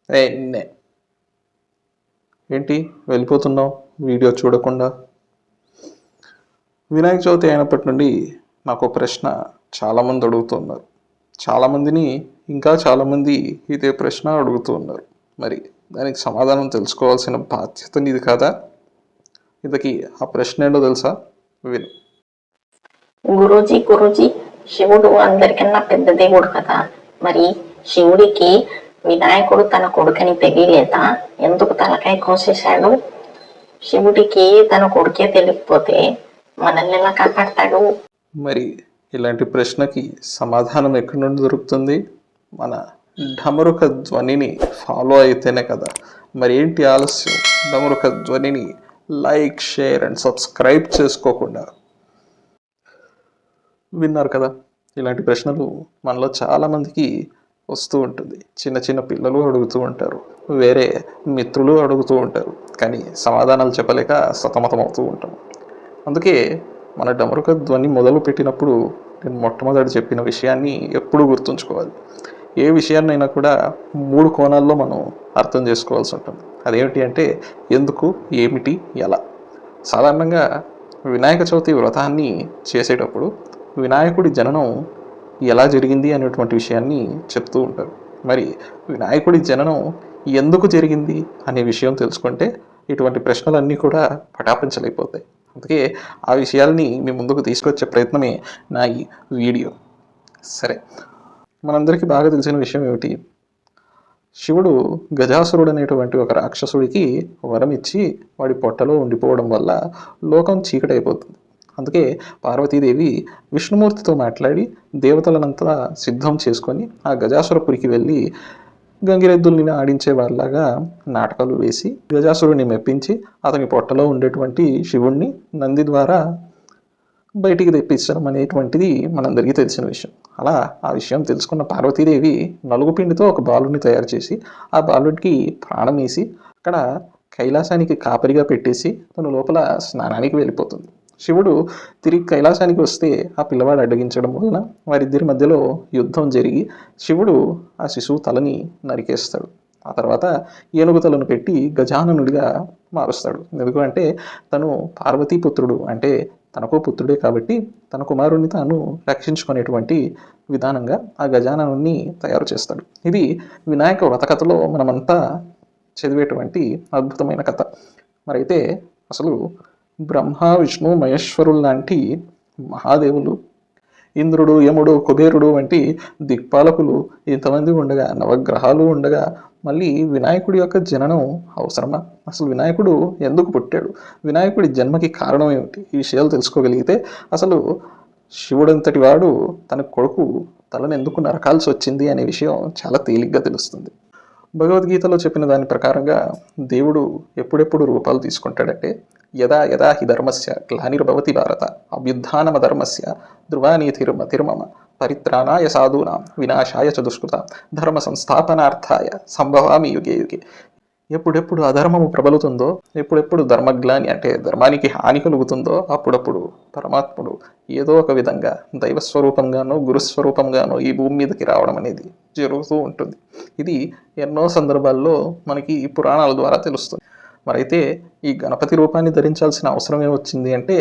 ఏ ఏంటి వెళ్ళిపోతున్నావు వీడియో చూడకుండా? వినాయక చవితి అయినప్పటి నుండి నాకు ప్రశ్న చాలామంది అడుగుతున్నారు. చాలామందిని ఇంకా చాలామంది ఇదే ప్రశ్న అడుగుతూ ఉన్నారు. మరి దానికి సమాధానం తెలుసుకోవాల్సిన బాధ్యత నీది కాదా? ఇంతకీ ఆ ప్రశ్న ఏంటో తెలుసా? విను. గురూజీ, శివుడు అందరికన్నా పెద్ద దేవుడు కదా, మరి శివుడికి వినాయకుడు తన కొడుకని తెలియలేదా? ఎందుకు తలకాయ కోసేశాడు? శివుడికి తన కొడుకే తెలియకపోతే మనల్ని ఎలా కాపాడతాడు? మరి ఇలాంటి ప్రశ్నకి సమాధానం ఎక్కడి నుండి దొరుకుతుంది? మన ఢమరుక ధ్వనిని ఫాలో అయితేనే కదా. మరి ఏంటి ఆలస్యం? ఢమరుక ధ్వనిని లైక్, షేర్ అండ్ సబ్స్క్రైబ్ చేసుకోకుండా విన్నారు కదా. ఇలాంటి ప్రశ్నలు మనలో చాలామందికి వస్తూ ఉంటుంది. చిన్న చిన్న పిల్లలు అడుగుతూ ఉంటారు, వేరే మిత్రులు అడుగుతూ ఉంటారు, కానీ సమాధానాలు చెప్పలేక సతమతం అవుతూ ఉంటాం. అందుకే మన డమరుక ధ్వని మొదలు పెట్టినప్పుడు నేను మొట్టమొదటి చెప్పిన విషయాన్ని ఎప్పుడూ గుర్తుంచుకోవాలి. ఏ విషయాన్నైనా కూడా 3 కోణాల్లో మనం అర్థం చేసుకోవాల్సి ఉంటుంది. అదేమిటి అంటే ఎందుకు, ఏమిటి, ఎలా. సాధారణంగా వినాయక చవితి వ్రతాన్ని చేసేటప్పుడు వినాయకుడి జననం ఎలా జరిగింది అనేటువంటి విషయాన్ని చెప్తూ ఉంటారు. మరి వినాయకుడి జననం ఎందుకు జరిగింది అనే విషయం తెలుసుకుంటే ఇటువంటి ప్రశ్నలన్నీ కూడా పటాపించలేకపోతాయి. అందుకే ఆ విషయాల్ని మీ ముందుకు తీసుకొచ్చే ప్రయత్నమే నా ఈ వీడియో. సరే, మనందరికీ బాగా తెలిసిన విషయం ఏమిటి? శివుడు గజాసురుడు అనేటువంటి ఒక రాక్షసుడికి వరం ఇచ్చి వాడి పొట్టలో ఉండిపోవడం వల్ల లోకం చీకటైపోతుంది. అందుకే పార్వతీదేవి విష్ణుమూర్తితో మాట్లాడి దేవతలనంతా సిద్ధం చేసుకొని ఆ గజాసురపురికి వెళ్ళి గంగిరెద్దుల్ని ఆడించే వాళ్ళలాగా నాటకాలు వేసి గజాసురుడిని మెప్పించి అతని పొట్టలో ఉండేటువంటి శివుణ్ణి నంది ద్వారా బయటికి తెప్పించడం అనేటువంటిది మనందరికీ తెలిసిన విషయం. అలా ఆ విషయం తెలుసుకున్న పార్వతీదేవి నలుగుపిండితో ఒక బాలుడిని తయారు చేసి ఆ బాలుడికి ప్రాణం వేసి అక్కడ కైలాసానికి కాపరిగా పెట్టేసి తను లోపల స్నానానికి వెళ్ళిపోతుంది. శివుడు తిరిగి కైలాసానికి వస్తే ఆ పిల్లవాడు అడ్డగించడం వలన వారిద్దరి మధ్యలో యుద్ధం జరిగి శివుడు ఆ శిశువు తలని నరికేస్తాడు. ఆ తర్వాత ఏనుగు తలను పెట్టి గజాననుడిగా మారుస్తాడు. ఎందుకంటే తను పార్వతీపుత్రుడు, అంటే తనకు పుత్రుడే కాబట్టి తన కుమారుణ్ణి తాను రక్షించుకునేటువంటి విధానంగా ఆ గజాననుని తయారు చేస్తాడు. ఇది వినాయక వ్రతకథలో మనమంతా చదివేటువంటి అద్భుతమైన కథ. మరైతే అసలు బ్రహ్మ, విష్ణు, మహేశ్వరులు లాంటి మహాదేవులు, ఇంద్రుడు, యముడు, కుబేరుడు వంటి దిక్పాలకులు ఇంతమంది ఉండగా, నవగ్రహాలు ఉండగా మళ్ళీ వినాయకుడి యొక్క జననం అవసరమా? అసలు వినాయకుడు ఎందుకు పుట్టాడు? వినాయకుడి జన్మకి కారణం ఏమిటి? ఈ విషయాలు తెలుసుకోగలిగితే అసలు శివుడంతటి వాడు తన కొడుకు తలను ఎందుకు నరకాల్సి వచ్చింది అనే విషయం చాలా తేలిగ్గా తెలుస్తుంది. భగవద్గీతలో చెప్పిన దాని ప్రకారంగా దేవుడు ఎప్పుడెప్పుడు రూపాలు తీసుకుంటాడంటే యదా యదా హి ధర్మస్య గ్లానిర్భవతి భారత అభ్యుత్థానమధర్మస్య ధ్రువానీతిర్మతిర్మమ పరిత్రాణాయ సాధూనాం వినాశాయ చ దుష్కృతాం ధర్మ సంస్థాపనార్థాయ సంభవామి యుగే యుగే. ఎప్పుడెప్పుడు అధర్మము ప్రబలుతుందో, ఎప్పుడెప్పుడు ధర్మగ్లాని అంటే ధర్మానికి హాని కలుగుతుందో అప్పుడప్పుడు పరమాత్ముడు ఏదో ఒక విధంగా దైవస్వరూపంగానో గురుస్వరూపంగానో ఈ భూమి మీదకి రావడం అనేది జరుగుతూ ఉంటుంది. ఇది ఎన్నో సందర్భాల్లో మనకి పురాణాల ద్వారా తెలుస్తుంది. మరైతే ఈ గణపతి రూపాన్ని ధరించాల్సిన అవసరం ఏమొచ్చింది అంటే,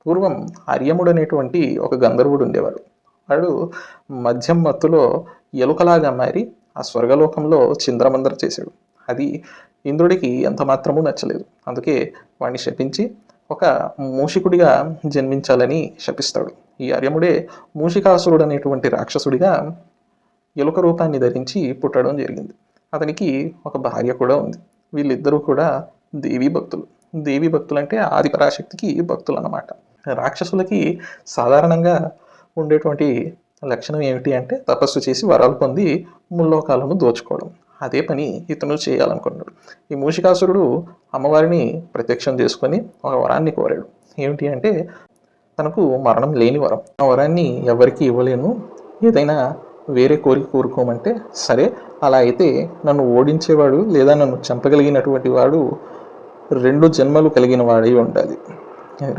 పూర్వం ఆర్యముడు అనేటువంటి ఒక గంధర్వుడు ఉండేవాడు. వాడు మద్యం మత్తులో ఎలుకలాగా మారి ఆ స్వర్గలోకంలో చింద్రమందర చేశాడు. అది ఇంద్రుడికి ఎంత మాత్రమూ నచ్చలేదు. అందుకే వాడిని శపించి ఒక మూషికుడిగా జన్మించాలని శపిస్తాడు. ఈ ఆర్యముడే మూషికాసురుడు అనేటువంటి రాక్షసుడిగా ఎలుక రూపాన్ని ధరించి పుట్టడం జరిగింది. అతనికి ఒక భార్య కూడా ఉంది. వీళ్ళిద్దరూ కూడా దేవీ భక్తులు. దేవీ భక్తులు అంటే ఆదిపరాశక్తికి భక్తులు అన్నమాట. రాక్షసులకి సాధారణంగా ఉండేటువంటి లక్షణం ఏమిటి అంటే తపస్సు చేసి వరాలు పొంది ముల్లోకాలను దోచుకోవడం. అదే పని ఇతను చేయాలనుకున్నాడు. ఈ మూషికాసురుడు అమ్మవారిని ప్రత్యక్షం చేసుకొని ఒక వరాన్ని కోరాడు. ఏమిటి అంటే తనకు మరణం లేని వరం. ఆ వరాన్ని ఎవరికి ఇవ్వలేను, ఏదైనా వేరే కోరిక కోరుకోమంటే సరే, అలా అయితే నన్ను ఓడించేవాడు లేదా నన్ను చంపగలిగినటువంటి వాడు 2 జన్మలు కలిగిన వాడై ఉండాలి.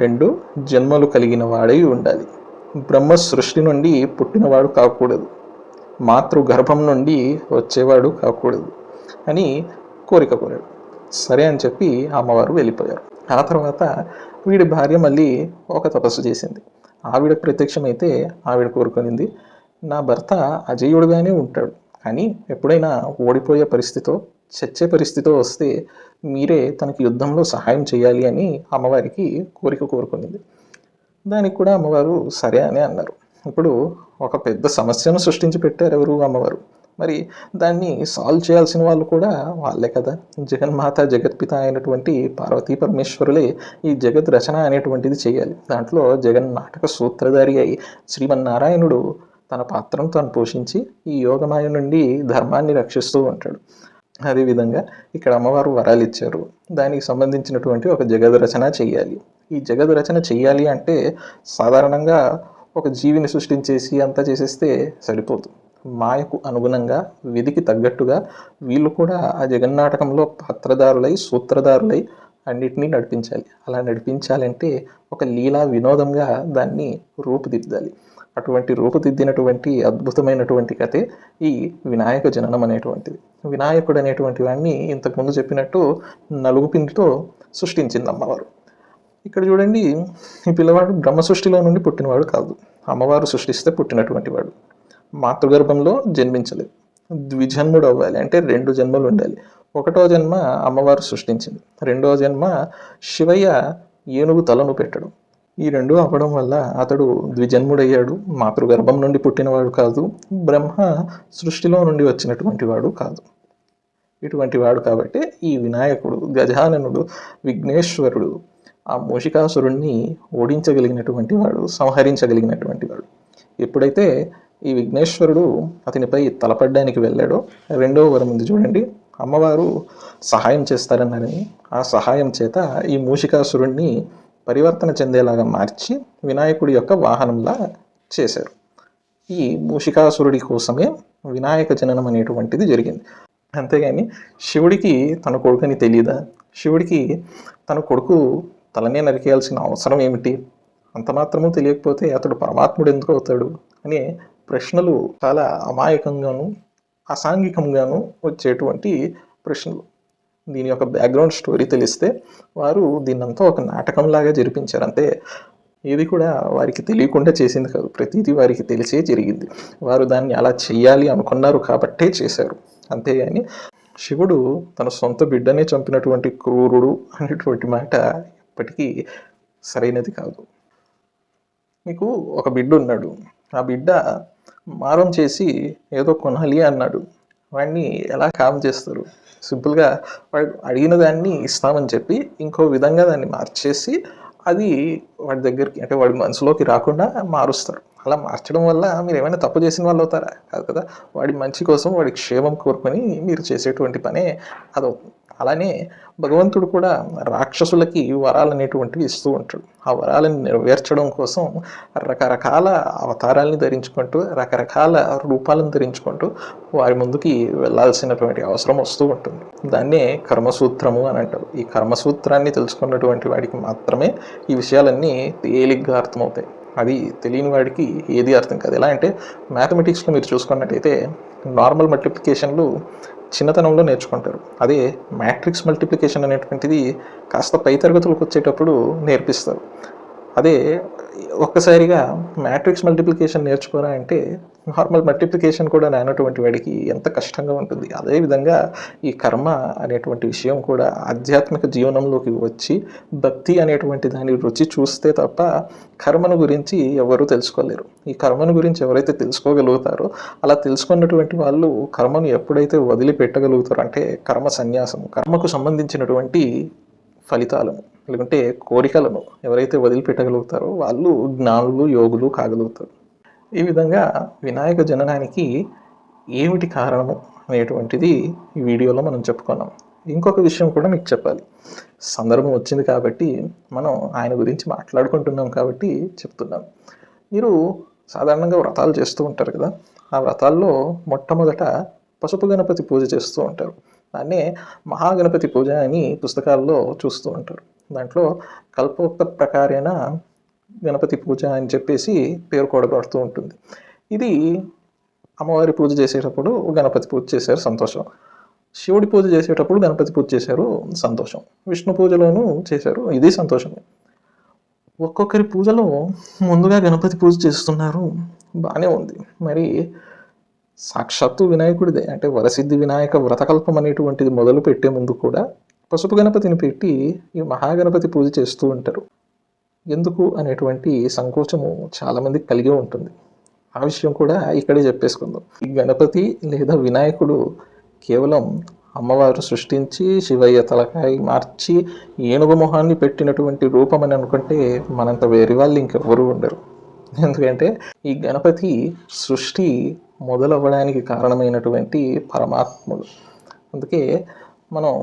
2 జన్మలు కలిగిన వాడై ఉండాలి. బ్రహ్మ సృష్టి నుండి పుట్టినవాడు కాకూడదు. మాతృ గర్భం నుండి వచ్చేవాడు కాకూడదు. అని కోరిక కోరాడు. సరే అని చెప్పి అమ్మవారు వెళ్ళిపోయారు. ఆ తర్వాత వీడి భార్య మళ్ళీ ఒక తపస్సు చేసింది. ఆవిడ ప్రత్యక్షమైతే ఆవిడ కోరుకునింది, నా భర్త అజేయుడుగానే ఉంటాడు, కానీ ఎప్పుడైనా ఓడిపోయే పరిస్థితో చచ్చే పరిస్థితితో వస్తే మీరే తనకి యుద్ధంలో సహాయం చేయాలి అని అమ్మవారికి కోరిక కోరుకునింది. దానికి కూడా అమ్మవారు సరే అని అన్నారు. ఇప్పుడు ఒక పెద్ద సమస్యను సృష్టించి పెట్టారు ఎవరు? అమ్మవారు. మరి దాన్ని సాల్వ్ చేయాల్సిన వాళ్ళు కూడా వాళ్ళే కదా. జగన్మాత జగత్పిత అయినటువంటి పార్వతీ పరమేశ్వరులే ఈ జగత్ రచన అనేటువంటిది చేయాలి. దాంట్లో జగన్ నాటక సూత్రధారి అయి శ్రీమన్నారాయణుడు తన పాత్రను తాను పోషించి ఈ యోగమాయ నుండి ధర్మాన్ని రక్షిస్తూ ఉంటాడు. అదేవిధంగా ఇక్కడ అమ్మవారు వరాలు ఇచ్చారు, దానికి సంబంధించినటువంటి ఒక జగద్ రచన చెయ్యాలి. ఈ జగద్ రచన చెయ్యాలి అంటే సాధారణంగా ఒక జీవిని సృష్టించేసి అంతా చేసేస్తే సరిపోదు. మాయకు అనుగుణంగా విధికి తగ్గట్టుగా వీళ్ళు కూడా ఆ జగన్నాటకంలో పాత్రదారులై సూత్రధారులై అన్నిటినీ నడిపించాలి. అలా నడిపించాలంటే ఒక లీలా వినోదంగా దాన్ని రూపుదిద్దాలి. అటువంటి రూపుదిద్దినటువంటి అద్భుతమైనటువంటి కథే ఈ వినాయక జననం అనేటువంటిది. వినాయకుడు అనేటువంటి వాడిని ఇంతకుముందు చెప్పినట్టు నలుగు పిండితో సృష్టించింది అమ్మవారు. ఇక్కడ చూడండి, ఈ పిల్లవాడు బ్రహ్మ సృష్టిలో నుండి పుట్టినవాడు కాదు, అమ్మవారు సృష్టిస్తే పుట్టినటువంటి వాడు. మాతృగర్భంలో జన్మించలేదు, ద్విజన్ముడు అవ్వాలి అంటే 2 జన్మలు ఉండాలి. 1వ జన్మ అమ్మవారు సృష్టించింది, 2వ జన్మ శివయ్య ఏనుగు తలను పెట్టడం. ఈ 2 అవ్వడం వల్ల అతడు ద్విజన్ముడయ్యాడు. మాతృగర్భం నుండి పుట్టినవాడు కాదు, బ్రహ్మ సృష్టిలో నుండి వచ్చినటువంటి వాడు కాదు. ఇటువంటి వాడు కాబట్టి ఈ వినాయకుడు, గజాననుడు, విఘ్నేశ్వరుడు ఆ మూషికాసురుణ్ణి ఓడించగలిగినటువంటి వాడు, సంహరించగలిగినటువంటి వాడు. ఎప్పుడైతే ఈ విఘ్నేశ్వరుడు అతనిపై తలపడ్డానికి వెళ్ళాడో 2వ వరం ఉంది చూడండి, అమ్మవారు సహాయం చేస్తారన్నారని ఆ సహాయం చేత ఈ మూషికాసురుణ్ణి పరివర్తన చెందేలాగా మార్చి వినాయకుడి యొక్క వాహనంలా చేశారు. ఈ మూషికాసురుడి కోసమే వినాయక జననం అనేటువంటిది జరిగింది. అంతేగాని శివుడికి తన కొడుకుని తెలియదా? శివుడికి తన కొడుకు తలనే నరికేయాల్సిన అవసరం ఏమిటి? అంత మాత్రము తెలియకపోతే అతడు పరమాత్ముడు ఎందుకు అవుతాడు అనే ప్రశ్నలు చాలా అమాయకంగాను అసాంఘికంగాను వచ్చేటువంటి ప్రశ్నలు. దీని యొక్క బ్యాక్గ్రౌండ్ స్టోరీ తెలిస్తే వారు దీన్నంతా ఒక నాటకంలాగా జరిపించారు. అంతే, ఏది కూడా వారికి తెలియకుండా చేసింది కాదు, ప్రతిదీ వారికి తెలిసే జరిగింది. వారు దాన్ని అలా చెయ్యాలి అనుకున్నారు కాబట్టే చేశారు. అంతేగాని శివుడు తన సొంత బిడ్డనే చంపినటువంటి క్రూరుడు అనేటువంటి మాట ఎప్పటికీ సరైనది కాదు. మీకు ఒక బిడ్డ ఉన్నాడు, ఆ బిడ్డ మారం చేసి ఏదో కొనాలి అన్నాడు. వాడిని ఎలా కామ్ చేస్తారు? సింపుల్గా వాడు అడిగిన దాన్ని ఇస్తామని చెప్పి ఇంకో విధంగా దాన్ని మార్చేసి అది వాడి దగ్గరికి అంటే వాడి మనసులోకి రాకుండా మారుస్తారు. అలా మార్చడం వల్ల మీరు ఏమైనా తప్పు చేసిన వాళ్ళు అవుతారా? కాదు కదా. వాడి మంచి కోసం, వాడి క్షేమం కోరుకొని మీరు చేసేటువంటి పనే అదవుతుంది. అలానే భగవంతుడు కూడా రాక్షసులకి వరాలు అనేటువంటివి ఇస్తూ ఉంటాడు. ఆ వరాలను నెరవేర్చడం కోసం రకరకాల అవతారాలని ధరించుకుంటూ రకరకాల రూపాలను ధరించుకుంటూ వారి ముందుకి వెళ్ళాల్సినటువంటి అవసరం వస్తూ ఉంటుంది. దాన్నే కర్మసూత్రము అని అంటారు. ఈ కర్మసూత్రాన్ని తెలుసుకున్నటువంటి వాడికి మాత్రమే ఈ విషయాలన్నీ తేలిగ్గా అర్థమవుతాయి. అది తెలియని వాడికి ఏది అర్థం కాదు. ఎలా అంటే మ్యాథమెటిక్స్లో మీరు చూసుకున్నట్టయితే నార్మల్ మల్టిప్లికేషన్లు చిన్నతనంలో నేర్చుకుంటారు. అదే మ్యాట్రిక్స్ మల్టిప్లికేషన్ అనేటువంటిది కాస్త పై తరగతులకు వచ్చేటప్పుడు నేర్పిస్తారు. అదే ఒక్కసారిగా మ్యాట్రిక్స్ మల్టిప్లికేషన్ నేర్చుకోరా అంటే నార్మల్ మల్టిప్లికేషన్ కూడా రానటువంటి వాడికి ఎంత కష్టంగా ఉంటుంది. అదేవిధంగా ఈ కర్మ అనేటువంటి విషయం కూడా ఆధ్యాత్మిక జీవనంలోకి వచ్చి భక్తి అనేటువంటి దాని రుచి చూస్తే తప్ప కర్మను గురించి ఎవరు తెలుసుకోలేరు. ఈ కర్మను గురించి ఎవరైతే తెలుసుకోగలుగుతారో అలా తెలుసుకున్నటువంటి వాళ్ళు కర్మను ఎప్పుడైతే వదిలిపెట్టగలుగుతారో అంటే కర్మ సన్యాసము, కర్మకు సంబంధించినటువంటి ఫలితాలను లేకుంటే కోరికలను ఎవరైతే వదిలిపెట్టగలుగుతారో వాళ్ళు జ్ఞానులు, యోగులు కాగలుగుతారు. ఈ విధంగా వినాయక జననానికి ఏమిటి కారణము అనేటువంటిది ఈ వీడియోలో మనం చెప్పుకున్నాం. ఇంకొక విషయం కూడా మీకు చెప్పాలి. సందర్భం వచ్చింది కాబట్టి మనం ఆయన గురించి మాట్లాడుకుంటున్నాం కాబట్టి చెప్తున్నాం. మీరు సాధారణంగా వ్రతాలు చేస్తూ ఉంటారు కదా. ఆ వ్రతాల్లో మొట్టమొదట పసుపు గణపతి పూజ చేస్తూ ఉంటారు. దాన్నే మహాగణపతి పూజ అని పుస్తకాల్లో చూస్తూ ఉంటారు. దాంట్లో కల్పోక్త ప్రకారేణ గణపతి పూజ అని చెప్పేసి పేరు కూడబడుతూ ఉంటుంది. ఇది అమ్మవారి పూజ చేసేటప్పుడు గణపతి పూజ చేశారు, సంతోషం. శివుడి పూజ చేసేటప్పుడు గణపతి పూజ చేశారు, సంతోషం. విష్ణు పూజలోనూ చేశారు, ఇది సంతోషమే. ఒక్కొక్కరి పూజలో ముందుగా గణపతి పూజ చేస్తున్నారు, బాగానే ఉంది. మరి సాక్షాత్తు వినాయకుడిదే, అంటే వరసిద్ధి వినాయక వ్రతకల్పం అనేటువంటిది మొదలు పెట్టే ముందు కూడా పసుపు గణపతిని పెట్టి ఈ మహాగణపతి పూజ చేస్తూ ఉంటారు. ఎందుకు అనేటువంటి సంకోచము చాలామందికి కలిగి ఉంటుంది. ఆ విషయం కూడా ఇక్కడే చెప్పేసుకుందాం. ఈ గణపతి లేదా వినాయకుడు కేవలం అమ్మవారు సృష్టించి శివయ్య తలకాయ మార్చి ఏనుగు మొహాన్ని పెట్టినటువంటి రూపం అని అనుకుంటే మనంత వేరే వాళ్ళు ఇంకెవ్వరూ ఉండరు. ఎందుకంటే ఈ గణపతి సృష్టి మొదలవ్వడానికి కారణమైనటువంటి పరమాత్ముడు. అందుకే మనం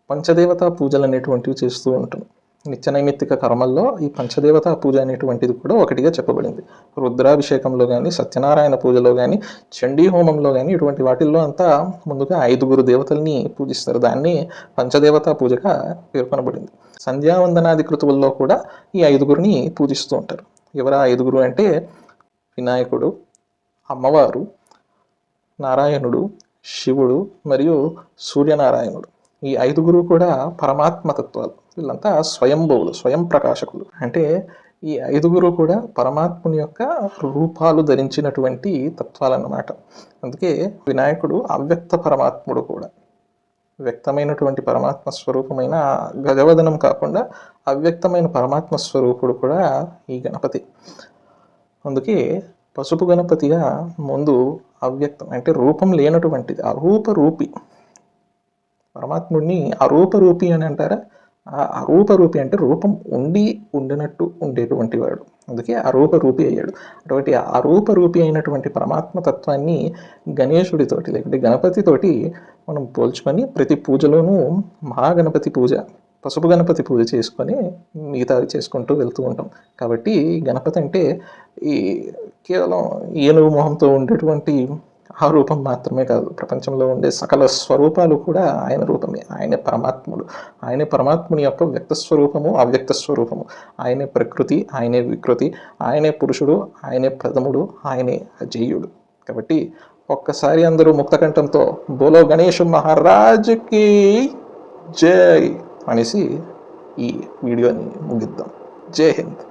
పంచదేవతా పూజలు అనేటువంటివి చేస్తూ ఉంటాం. నిత్య నైమిత్తిక కర్మల్లో ఈ పంచదేవతా పూజ అనేటువంటిది కూడా ఒకటిగా చెప్పబడింది. రుద్రాభిషేకంలో కానీ, సత్యనారాయణ పూజలో కానీ, చండీ హోమంలో కానీ, ఇటువంటి వాటిల్లో అంతా ముందుగా 5 దేవతల్ని పూజిస్తారు. దాన్ని పంచదేవతా పూజగా పేర్కొనబడింది. సంధ్యావందనాది కృతువుల్లో కూడా ఈ 5 పూజిస్తూ ఉంటారు. ఎవరా 5 అంటే వినాయకుడు, అమ్మవారు, నారాయణుడు, శివుడు మరియు సూర్యనారాయణుడు. ఈ 5 కూడా పరమాత్మతత్వాలు. వీళ్ళంతా స్వయంభువులు, స్వయం ప్రకాశకులు. అంటే ఈ 5 కూడా పరమాత్ముని యొక్క రూపాలు ధరించినటువంటి తత్వాలన్నమాట. అందుకే వినాయకుడు అవ్యక్త పరమాత్ముడు కూడా. వ్యక్తమైనటువంటి పరమాత్మ స్వరూపమైన గజవదనం కాకుండా అవ్యక్తమైన పరమాత్మ స్వరూపుడు కూడా ఈ గణపతి. అందుకే పసుపు గణపతిగా ముందు అవ్యక్తం, అంటే రూపం లేనటువంటిది, అరూప రూపి. పరమాత్ముడిని అరూప రూపి అని అంటారా? ఆ అరూప రూపి అంటే రూపం ఉండినట్టు ఉండేటువంటి వాడు. అందుకే అరూప రూపి అయ్యాడు. అటువంటి అరూప రూపి అయినటువంటి పరమాత్మ తత్వాన్ని గణేశుడితోటి లేకుంటే గణపతితోటి మనం పోల్చుకొని ప్రతి పూజలోనూ మహాగణపతి పూజ, పసుపు గణపతి పూజ చేసుకొని మిగతావి చేసుకుంటూ వెళ్తూ ఉంటాం. కాబట్టి గణపతి అంటే ఈ కేవలం ఏనుగు మొహంతో ఉండేటువంటి ఆ రూపం మాత్రమే కాదు, ప్రపంచంలో ఉండే సకల స్వరూపాలు కూడా ఆయన రూపమే. ఆయనే పరమాత్ముడు. ఆయనే పరమాత్ముని యొక్క వ్యక్త స్వరూపము, అవ్యక్త స్వరూపము. ఆయనే ప్రకృతి, ఆయనే వికృతి, ఆయనే పురుషుడు, ఆయనే ప్రథముడు, ఆయనే అజేయుడు. కాబట్టి ఒక్కసారి అందరూ ముక్తకంఠంతో బోలో గణేష్ మహారాజ్కి జై అనేసి ఈ వీడియోని ముగిద్దాం. జై హింద్.